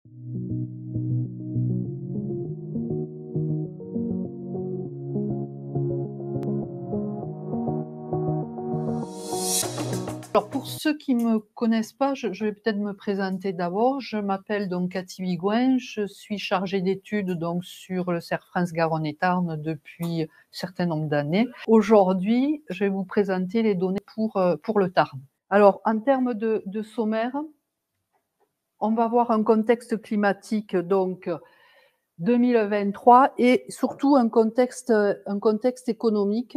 Alors pour ceux qui me connaissent pas, je vais peut-être me présenter d'abord. Je m'appelle donc Cathy Vigouin, je suis chargée d'études donc sur le cerf France-Garonne et Tarn depuis un certain nombre d'années. Aujourd'hui, je vais vous présenter les données pour le Tarn. Alors en termes de sommaire, on va voir un contexte climatique donc 2023 et surtout un contexte économique.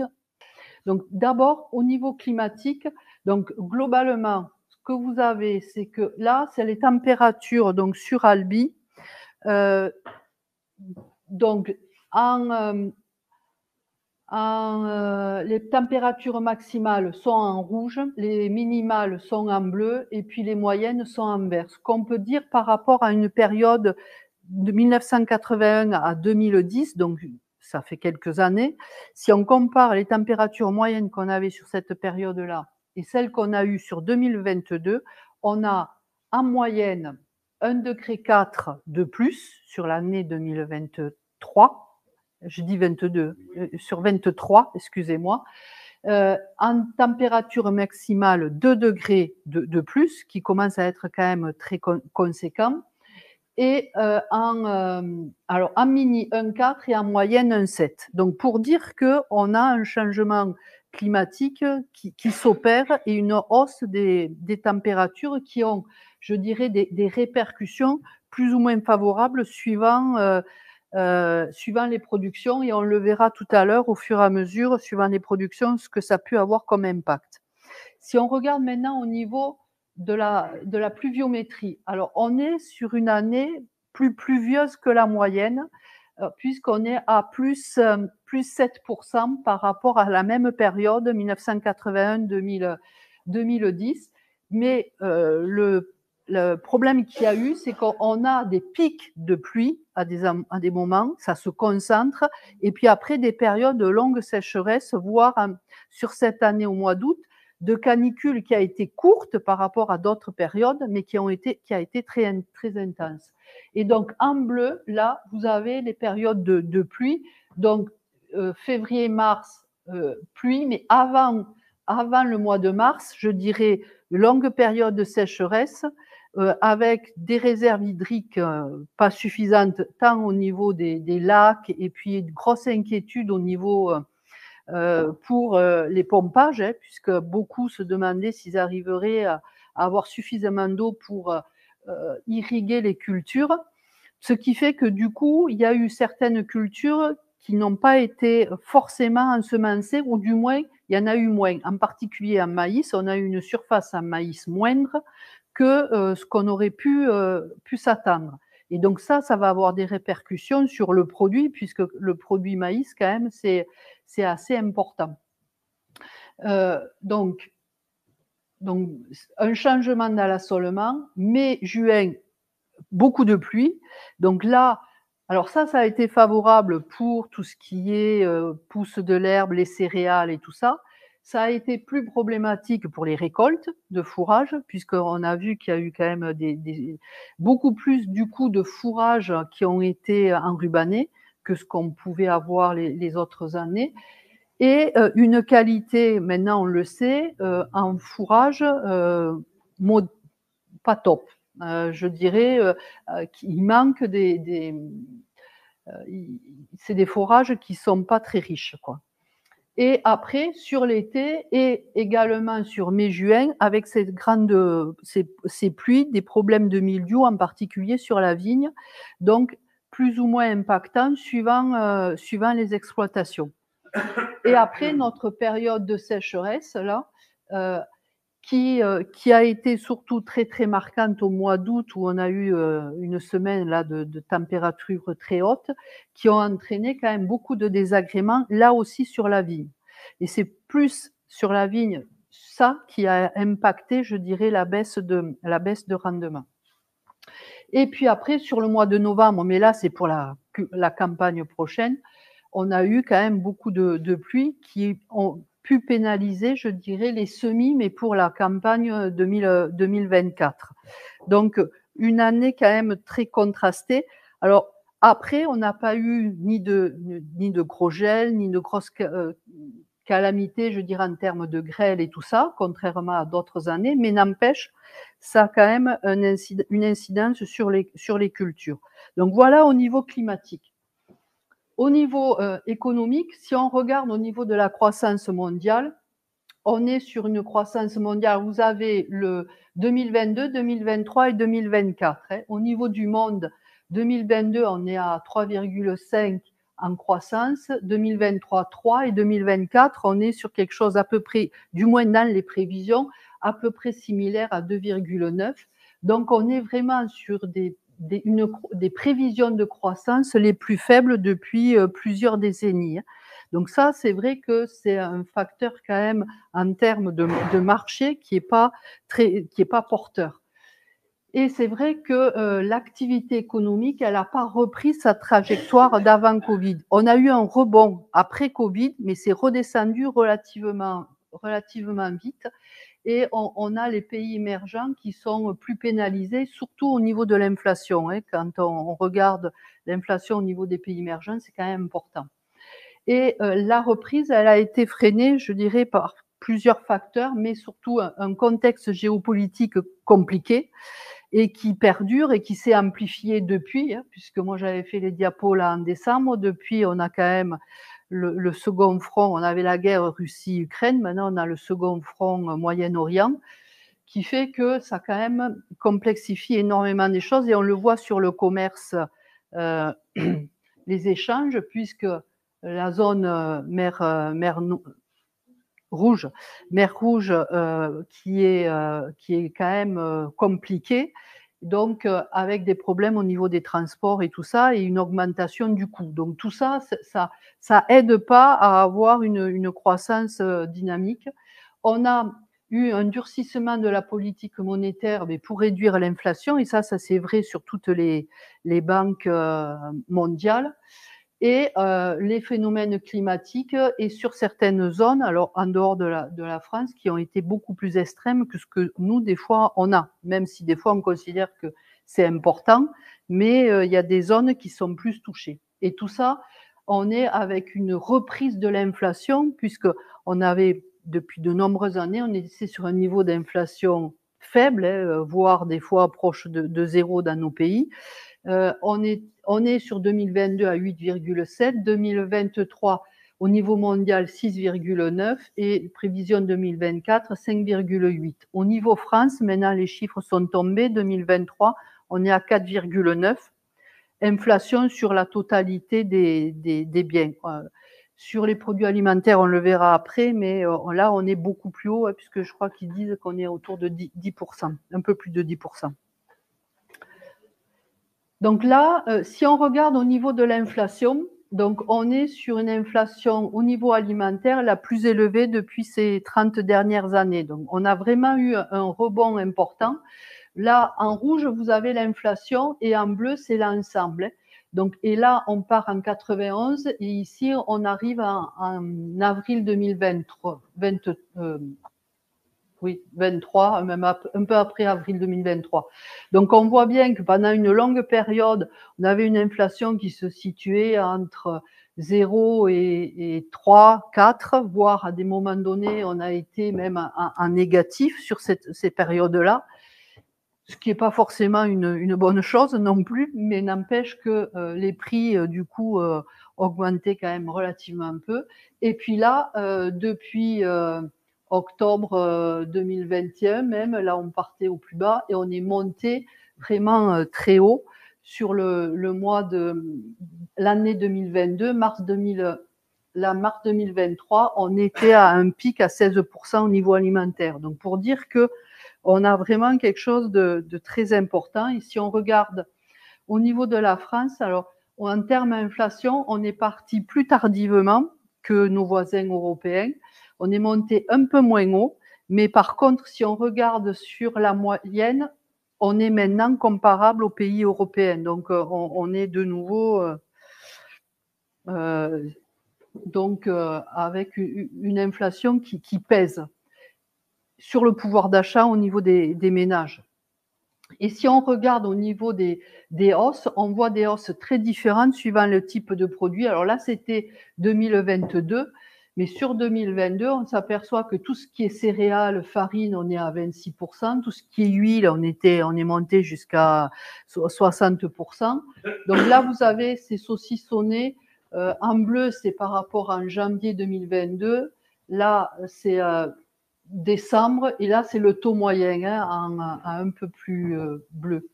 Donc d'abord au niveau climatique, donc globalement, ce que vous avez, c'est que là, c'est les températures donc sur Albi. Donc les températures maximales sont en rouge, les minimales sont en bleu et puis les moyennes sont en vert. Ce qu'on peut dire par rapport à une période de 1981 à 2010, donc ça fait quelques années, si on compare les températures moyennes qu'on avait sur cette période-là et celles qu'on a eues sur 2022, on a en moyenne 1,4 degré de plus sur l'année 2023. Je dis 22, sur 23, excusez-moi. En température maximale, 2 degrés de plus, qui commence à être quand même très conséquent. Et en mini 1,4 et en moyenne 1,7. Donc pour dire qu'on a un changement climatique qui s'opère et une hausse des températures qui ont, je dirais, des répercussions plus ou moins favorables suivant les productions, et on le verra tout à l'heure au fur et à mesure, suivant les productions, ce que ça a pu avoir comme impact. Si on regarde maintenant au niveau de la pluviométrie, alors on est sur une année plus pluvieuse que la moyenne, puisqu'on est à plus 7% par rapport à la même période 1981-2010. Mais le problème qu'il y a eu, c'est qu'on a des pics de pluie à des moments, ça se concentre, et puis après des périodes de longue sécheresse, voire sur cette année au mois d'août, de canicule qui a été courte par rapport à d'autres périodes, mais qui a été très, très intense. Et donc en bleu, là, vous avez les périodes de pluie, donc février-mars, pluie, mais avant le mois de mars, je dirais longue période de sécheresse, avec des réserves hydriques pas suffisantes, tant au niveau des lacs, et puis une grosse inquiétude au niveau pour les pompages, hein, puisque beaucoup se demandaient s'ils arriveraient à avoir suffisamment d'eau pour irriguer les cultures. Ce qui fait que du coup, il y a eu certaines cultures qui n'ont pas été forcément ensemencées, ou du moins, il y en a eu moins. En particulier en maïs, on a eu une surface en maïs moindre que ce qu'on aurait pu s'attendre. Et donc ça va avoir des répercussions sur le produit, puisque le produit maïs, quand même, c'est assez important. Donc, un changement dans l'assolement, mai, juin, beaucoup de pluie. Donc là, alors ça a été favorable pour tout ce qui est pousse de l'herbe, les céréales et tout ça. Ça a été plus problématique pour les récoltes de fourrage, puisqu'on a vu qu'il y a eu quand même beaucoup plus du coup de fourrages qui ont été enrubanés que ce qu'on pouvait avoir les autres années. Et une qualité, maintenant on le sait, en fourrage pas top. Je dirais qu'il manque c'est des fourrages qui sont pas très riches, quoi. Et après, sur l'été et également sur mai-juin, avec ces pluies, des problèmes de mildiou, en particulier sur la vigne, donc plus ou moins impactants suivant les exploitations. Et après, notre période de sécheresse, là, qui a été surtout très, très marquante au mois d'août, où on a eu une semaine là, de températures très hautes, qui ont entraîné quand même beaucoup de désagréments, là aussi sur la vigne. Et c'est plus sur la vigne, ça, qui a impacté, je dirais, la baisse de rendement. Et puis après, sur le mois de novembre, mais là, c'est pour la campagne prochaine, on a eu quand même beaucoup de pluies qui ont pu pénaliser, je dirais, les semis, mais pour la campagne 2024. Donc, une année quand même très contrastée. Alors après, on n'a pas eu ni de gros gel, ni de grosses calamités, je dirais, en termes de grêle et tout ça, contrairement à d'autres années, mais n'empêche, ça a quand même une incidence sur les cultures. Donc voilà au niveau climatique. Au niveau économique, si on regarde au niveau de la croissance mondiale, on est sur une croissance mondiale. Vous avez le 2022, 2023 et 2024. Au niveau du monde, 2022, on est à 3,5 en croissance, 2023, 3 et 2024, on est sur quelque chose à peu près, du moins dans les prévisions, à peu près similaire à 2,9. Donc on est vraiment sur des prévisions de croissance les plus faibles depuis plusieurs décennies. Donc ça, c'est vrai que c'est un facteur quand même en termes de marché qui est pas porteur. Et c'est vrai que l'activité économique, elle n'a pas repris sa trajectoire d'avant Covid. On a eu un rebond après Covid, mais c'est redescendu relativement vite. Et on a les pays émergents qui sont plus pénalisés, surtout au niveau de l'inflation. Quand on regarde l'inflation au niveau des pays émergents, c'est quand même important. Et la reprise, elle a été freinée, je dirais, par plusieurs facteurs, mais surtout un contexte géopolitique compliqué et qui perdure et qui s'est amplifié depuis, puisque moi j'avais fait les diapos là en décembre. Depuis, on a quand même le second front. On avait la guerre Russie-Ukraine, maintenant on a le second front Moyen-Orient, qui fait que ça quand même complexifie énormément des choses, et on le voit sur le commerce, les échanges, puisque la zone mer Rouge, qui est quand même compliquée, donc avec des problèmes au niveau des transports et tout ça, et une augmentation du coût. Donc tout ça, ça aide pas à avoir une croissance dynamique. On a eu un durcissement de la politique monétaire, mais pour réduire l'inflation, et ça c'est vrai sur toutes les banques mondiales. Et les phénomènes climatiques, et sur certaines zones, alors en dehors de la France, qui ont été beaucoup plus extrêmes que ce que nous, des fois, on a, même si des fois on considère que c'est important, mais il y a des zones qui sont plus touchées. Et tout ça, on est avec une reprise de l'inflation, puisque on avait, depuis de nombreuses années, on était sur un niveau d'inflation faible, voire des fois proche de zéro dans nos pays. On est sur 2022 à 8,7, 2023 au niveau mondial 6,9 et prévision 2024 5,8. Au niveau France, maintenant les chiffres sont tombés, 2023, on est à 4,9. Inflation sur la totalité des biens. Sur les produits alimentaires, on le verra après, mais là on est beaucoup plus haut, puisque je crois qu'ils disent qu'on est autour de 10%, un peu plus de 10%. Donc là, si on regarde au niveau de l'inflation, donc on est sur une inflation au niveau alimentaire la plus élevée depuis ces 30 dernières années. Donc on a vraiment eu un rebond important. Là, en rouge, vous avez l'inflation, et en bleu, c'est l'ensemble. Donc, et là, on part en 91, et ici, on arrive en avril 2023. 23, même un peu après avril 2023. Donc on voit bien que pendant une longue période, on avait une inflation qui se situait entre 0 et 3, 4, voire à des moments donnés, on a été même en négatif sur ces périodes-là, ce qui n'est pas forcément une bonne chose non plus, mais n'empêche que les prix, du coup, augmentaient quand même relativement peu. Et puis là, depuis octobre 2021 même, là on partait au plus bas et on est monté vraiment très haut sur le mois de l'année 2022, mars 2023, on était à un pic à 16% au niveau alimentaire. Donc pour dire que on a vraiment quelque chose de très important. Et si on regarde au niveau de la France, alors en termes d'inflation, on est parti plus tardivement que nos voisins européens. On est monté un peu moins haut, mais par contre, si on regarde sur la moyenne, on est maintenant comparable aux pays européens. Donc, on est de nouveau avec une inflation qui pèse sur le pouvoir d'achat au niveau des ménages. Et si on regarde au niveau des hausses, on voit des hausses très différentes suivant le type de produit. Alors là, c'était 2022, mais sur 2022, on s'aperçoit que tout ce qui est céréales, farine, on est à 26%, tout ce qui est huile, on est monté jusqu'à 60%. Donc là, vous avez ces saucissonnés. En bleu, c'est par rapport à janvier 2022. Là, c'est décembre, et là c'est le taux moyen, hein, un peu plus bleu.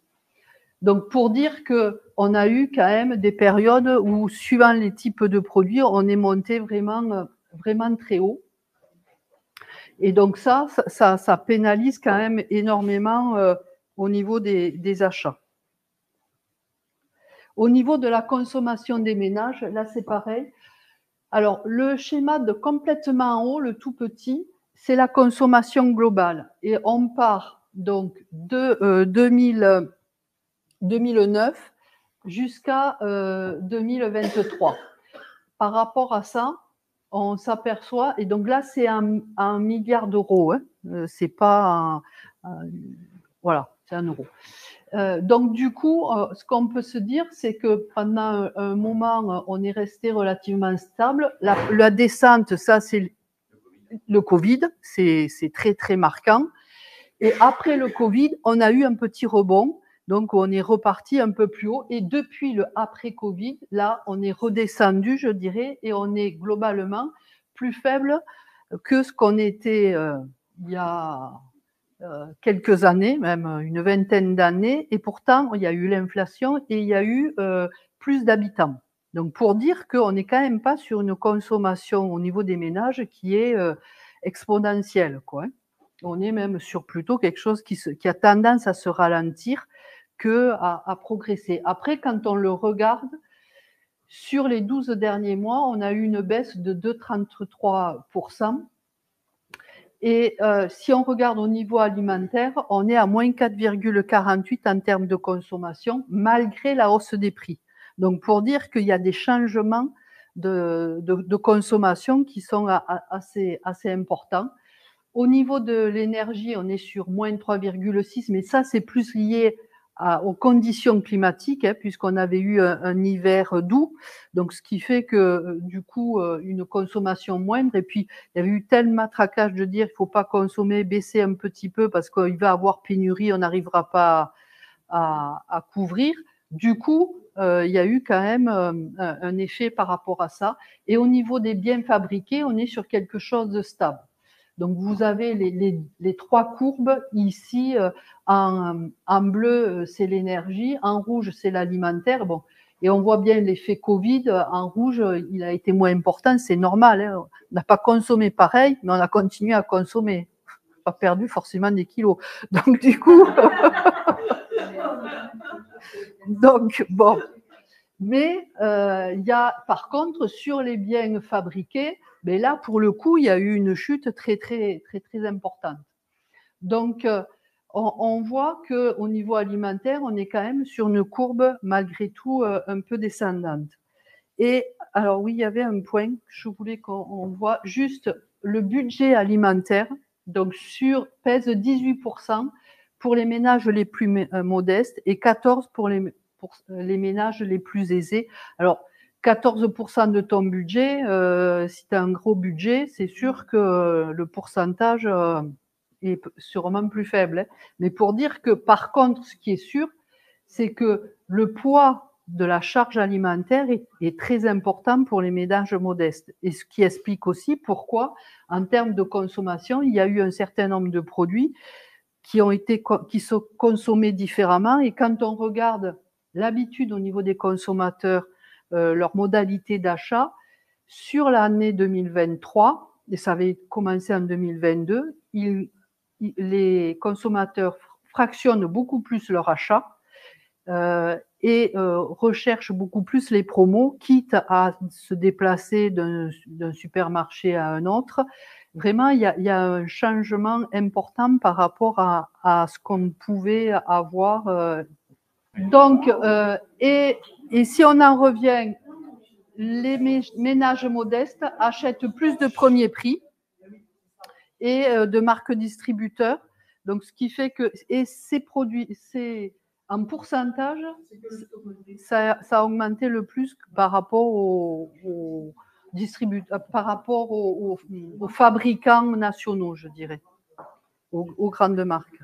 Donc pour dire qu'on a eu quand même des périodes où, suivant les types de produits, on est monté vraiment, vraiment très haut. Et donc ça pénalise quand même énormément au niveau des achats. Au niveau de la consommation des ménages, là c'est pareil. Alors le schéma de complètement en haut, le tout petit, c'est la consommation globale. Et on part donc de 2009 jusqu'à 2023. Par rapport à ça, on s'aperçoit, et donc là c'est 1 milliard d'euros, hein, c'est pas voilà, c'est 1 euro. Donc du coup, ce qu'on peut se dire, c'est que pendant un moment, on est resté relativement stable. La descente, ça c'est le Covid, c'est très très marquant. Et après le Covid, on a eu un petit rebond, donc on est reparti un peu plus haut. Et depuis le après Covid, là, on est redescendu, je dirais, et on est globalement plus faible que ce qu'on était il y a quelques années, même une vingtaine d'années, et pourtant il y a eu l'inflation et il y a eu plus d'habitants. Donc pour dire qu'on n'est quand même pas sur une consommation au niveau des ménages qui est exponentielle, quoi. On est même sur plutôt quelque chose qui a tendance à se ralentir qu'à progresser. Après, quand on le regarde, sur les 12 derniers mois, on a eu une baisse de 2,33%. Et si on regarde au niveau alimentaire, on est à moins 4,48 en termes de consommation, malgré la hausse des prix. Donc pour dire qu'il y a des changements de consommation qui sont assez importants. Au niveau de l'énergie, on est sur moins 3,6, mais ça c'est plus lié aux conditions climatiques, hein, puisqu'on avait eu un hiver doux, donc ce qui fait que du coup une consommation moindre. Et puis il y avait eu tel matraquage de dire il ne faut pas consommer, baisser un petit peu parce qu'il va y avoir pénurie, on n'arrivera pas à couvrir. Du coup, il y a eu quand même un effet par rapport à ça. Et au niveau des biens fabriqués, on est sur quelque chose de stable. Donc vous avez les trois courbes ici. En bleu, c'est l'énergie, en rouge, c'est l'alimentaire. Bon, et on voit bien l'effet Covid. En rouge, il a été moins important, c'est normal, hein. On n'a pas consommé pareil, mais on a continué à consommer. Pas perdu forcément des kilos. Donc du coup, donc bon. Mais il y a par contre sur les biens fabriqués, mais là pour le coup il y a eu une chute très très très très importante. Donc on voit que au niveau alimentaire, on est quand même sur une courbe malgré tout un peu descendante. Et alors oui, il y avait un point que je voulais qu'on voit, juste le budget alimentaire, donc pèse 18% pour les ménages les plus modestes et 14% pour les ménages les plus aisés. Alors 14% de ton budget, si tu as un gros budget, c'est sûr que le pourcentage est sûrement plus faible, hein. Mais pour dire que par contre, ce qui est sûr, c'est que le poids de la charge alimentaire est très important pour les ménages modestes. Et ce qui explique aussi pourquoi, en termes de consommation, il y a eu un certain nombre de produits qui sont consommés différemment. Et quand on regarde l'habitude au niveau des consommateurs, leur modalité d'achat, sur l'année 2023, et ça avait commencé en 2022, les consommateurs fractionnent beaucoup plus leur achat et recherchent beaucoup plus les promos, quitte à se déplacer d'un supermarché à un autre. Vraiment, il y a un changement important par rapport à ce qu'on pouvait avoir. Donc, et si on en revient, les ménages modestes achètent plus de premier prix et de marques distributeurs. Donc, ce qui fait que, et ces produits, c'est en pourcentage, ça a augmenté le plus par rapport aux distributeurs, par rapport aux fabricants nationaux, je dirais, aux grandes marques.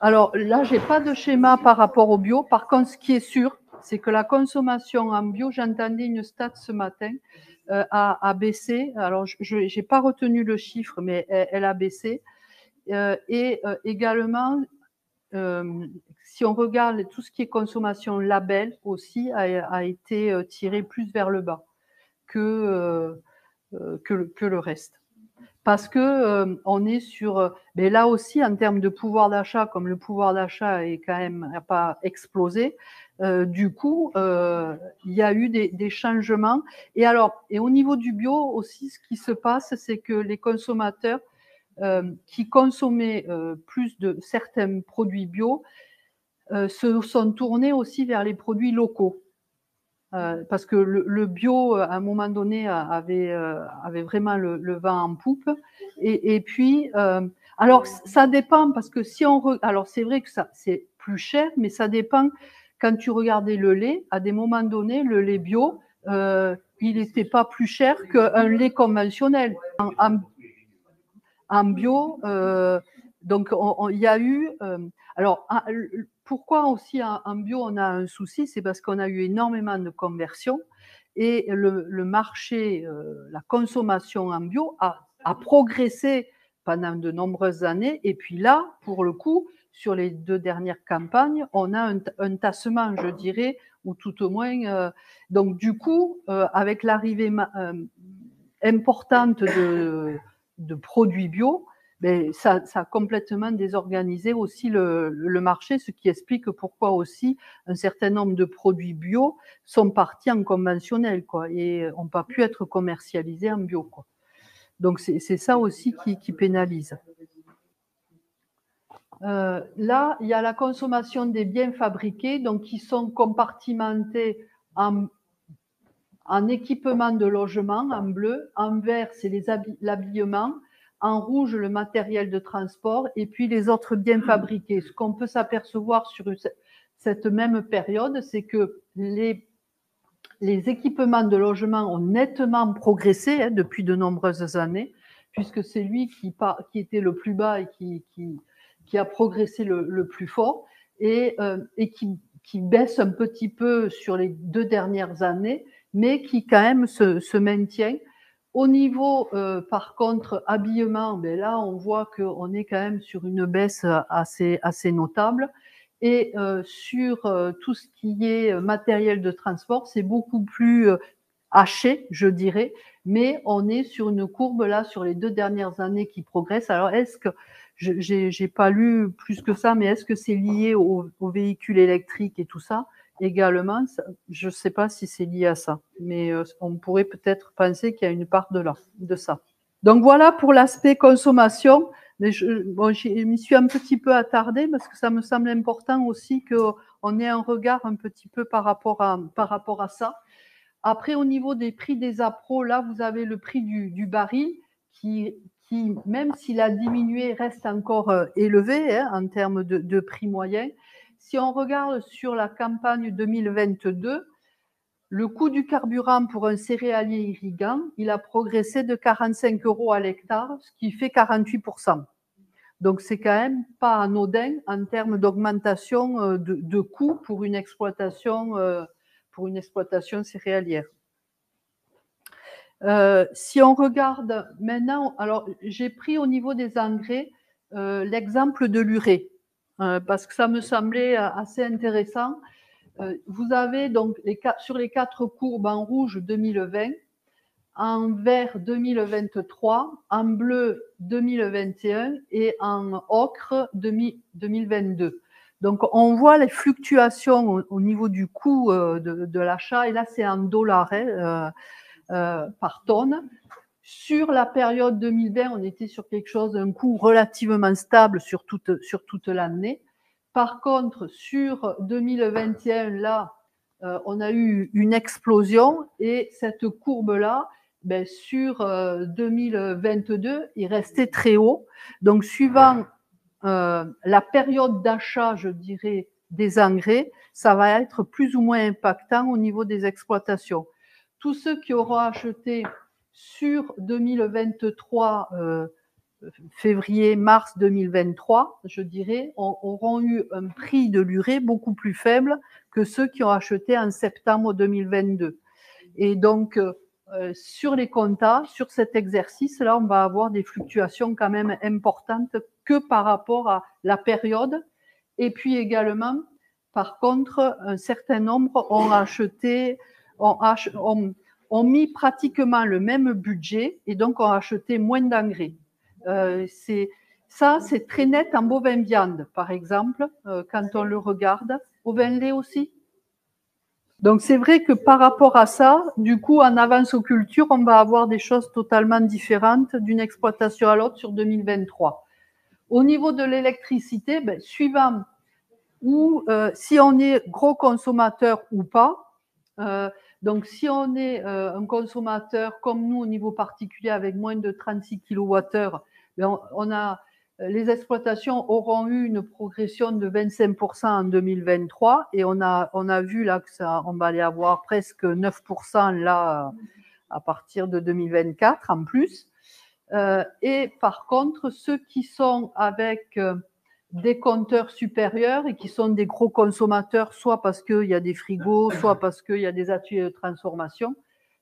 Alors là, j'ai pas de schéma par rapport au bio. Par contre, ce qui est sûr, c'est que la consommation en bio, j'entendais une stat ce matin, a baissé. Alors, je n'ai pas retenu le chiffre, mais elle a baissé. Et également, si on regarde tout ce qui est consommation label aussi, a été tiré plus vers le bas que le reste. Parce que on est sur, mais là aussi en termes de pouvoir d'achat, comme le pouvoir d'achat est quand même n'a pas explosé, du coup il y a eu des changements. Et alors, et au niveau du bio aussi, ce qui se passe, c'est que les consommateurs qui consommaient plus de certains produits bio se sont tournés aussi vers les produits locaux. Parce que le bio, à un moment donné, avait vraiment le vent en poupe. Et puis, alors ça dépend, parce que si on alors c'est vrai que ça c'est plus cher, mais ça dépend. Quand tu regardais le lait, à des moments donnés, le lait bio, il n'était pas plus cher qu'un lait conventionnel. En bio, donc il y a eu. Alors, pourquoi aussi en bio on a un souci, c'est parce qu'on a eu énormément de conversions et le marché, la consommation en bio a progressé pendant de nombreuses années. Et puis là, pour le coup, sur les 2 dernières campagnes, on a un tassement, je dirais, ou tout au moins. Donc du coup, avec l'arrivée importante de produits bio, mais ça a complètement désorganisé aussi le marché, ce qui explique pourquoi aussi un certain nombre de produits bio sont partis en conventionnel, quoi, et n'ont pas pu être commercialisés en bio, quoi. Donc c'est ça aussi qui pénalise. Là, il y a la consommation des biens fabriqués, donc qui sont compartimentés en équipement de logement, en bleu, en vert, c'est l'habillement, en rouge, le matériel de transport, et puis les autres biens fabriqués. Ce qu'on peut s'apercevoir sur cette même période, c'est que les équipements de logement ont nettement progressé depuis de nombreuses années, puisque c'est lui qui était le plus bas et qui a progressé le plus fort, et qui baisse un petit peu sur les 2 dernières années, mais qui quand même se maintient. Au niveau, par contre, habillement, ben là, on voit qu'on est quand même sur une baisse assez notable. Et sur tout ce qui est matériel de transport, c'est beaucoup plus haché, je dirais, mais on est sur une courbe là sur les 2 dernières années qui progresse. Alors, est-ce que j'ai pas lu plus que ça, mais est-ce que c'est lié aux véhicules électriques et tout ça également? Je ne sais pas si c'est lié à ça, mais on pourrait peut-être penser qu'il y a une part de ça. Donc voilà pour l'aspect consommation. Mais je m'y suis un petit peu attardée parce que ça me semble important aussi qu'on ait un regard un petit peu par rapport à ça. Après, au niveau des prix des appros, là, vous avez le prix du baril qui, même s'il a diminué, reste encore élevé en termes de prix moyen. Si on regarde sur la campagne 2022, le coût du carburant pour un céréalier irriguant, il a progressé de 45 € à l'hectare, ce qui fait 48%. Donc, c'est quand même pas anodin en termes d'augmentation de coûts pour une exploitation céréalière. Si on regarde maintenant, alors j'ai pris au niveau des engrais l'exemple de l'urée, parce que ça me semblait assez intéressant. Vous avez donc sur les 4 courbes en rouge 2020, en vert 2023, en bleu 2021 et en ocre 2022. Donc on voit les fluctuations au niveau du coût de l'achat, et là c'est en dollars par tonne. Sur la période 2020, on était sur quelque chose, un coût relativement stable sur toute l'année. Par contre, sur 2021, là, on a eu une explosion, et cette courbe-là, ben, sur 2022, il restait très haut. Donc, suivant la période d'achat, je dirais, des engrais, ça va être plus ou moins impactant au niveau des exploitations. Tous ceux qui auront acheté sur 2023, février-mars 2023, je dirais, auront eu un prix de l'urée beaucoup plus faible que ceux qui ont acheté en septembre 2022. Et donc, sur les comptas, sur cet exercice-là, on va avoir des fluctuations quand même importantes que par rapport à la période. Et puis également, par contre, un certain nombre ont acheté, ont mis pratiquement le même budget et donc ont acheté moins d'engrais. Ça, c'est très net en bovin viande, par exemple, quand on le regarde. Bovin lait aussi. Donc c'est vrai que par rapport à ça, du coup, en avance aux cultures, on va avoir des choses totalement différentes d'une exploitation à l'autre sur 2023. Au niveau de l'électricité, ben, suivant ou si on est gros consommateur ou pas. Donc si on est un consommateur comme nous au niveau particulier avec moins de 36 kWh, ben on a les exploitations auront eu une progression de 25% en 2023 et on a vu là que ça, on va aller avoir presque 9% là à partir de 2024 en plus. Et par contre, ceux qui sont avec des compteurs supérieurs et qui sont des gros consommateurs, soit parce qu'il y a des frigos, soit parce qu'il y a des ateliers de transformation,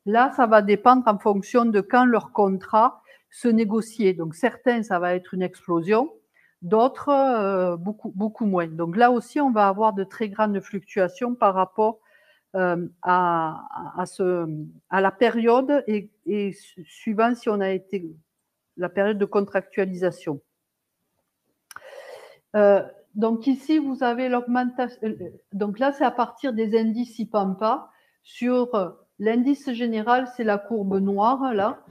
là, ça va dépendre en fonction de quand leur contrat se négocier. Donc certains, ça va être une explosion, d'autres beaucoup moins. Donc là aussi, on va avoir de très grandes fluctuations par rapport à la période et suivant si on a été la période de contractualisation. Donc ici, vous avez l'augmentation. Donc là, c'est à partir des indices IPAMPA. Sur l'indice général, c'est la courbe noire là.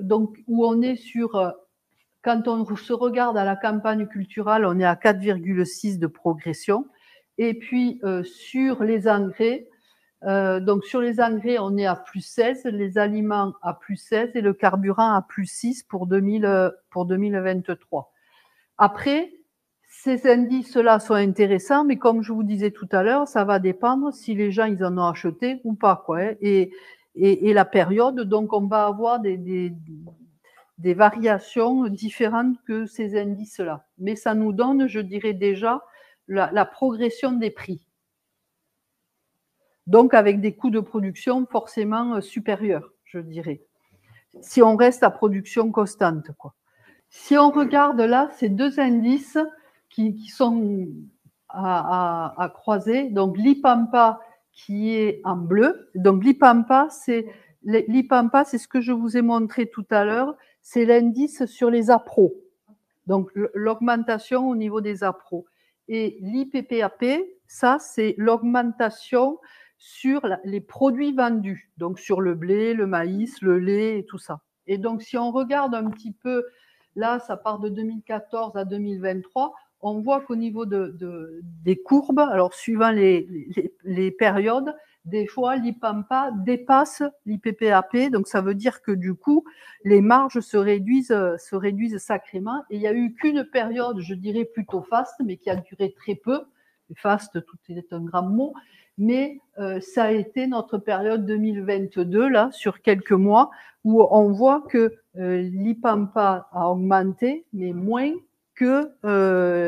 Donc où on est sur, quand on se regarde à la campagne culturelle, on est à 4,6 de progression. Et puis sur les engrais, donc sur les engrais, on est à plus 16, les aliments à plus 16 et le carburant à plus 6 pour 2023. Après, ces indices-là sont intéressants, mais comme je vous disais tout à l'heure, ça va dépendre si les gens ils en ont acheté ou pas, quoi. Hein, et la période, donc on va avoir des variations différentes que ces indices-là. Mais ça nous donne, je dirais déjà, la progression des prix. Donc avec des coûts de production forcément supérieurs, je dirais. Si on reste à production constante, quoi. Si on regarde là, ces deux indices qui sont à croiser, donc l'IPAMPA qui est en bleu, donc l'IPAMPA, c'est ce que je vous ai montré tout à l'heure, c'est l'indice sur les appros, donc l'augmentation au niveau des appros. Et l'IPPAP, ça c'est l'augmentation sur les produits vendus, donc sur le blé, le maïs, le lait et tout ça. Et donc si on regarde un petit peu, là ça part de 2014 à 2023, on voit qu'au niveau des courbes, alors suivant les périodes, des fois l'IPAMPA dépasse l'IPPAP, donc ça veut dire que du coup les marges se réduisent sacrément. Et il n'y a eu qu'une période, je dirais plutôt faste, mais qui a duré très peu. Faste, tout est un grand mot, mais ça a été notre période 2022 là, sur quelques mois, où on voit que l'IPAMPA a augmenté, mais moins que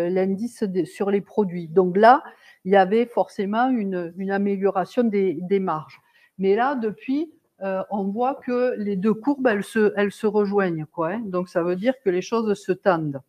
l'indice sur les produits. Donc là, il y avait forcément une amélioration des marges. Mais là, depuis, on voit que les deux courbes, elles se rejoignent, quoi. Hein. Donc ça veut dire que les choses se tendent.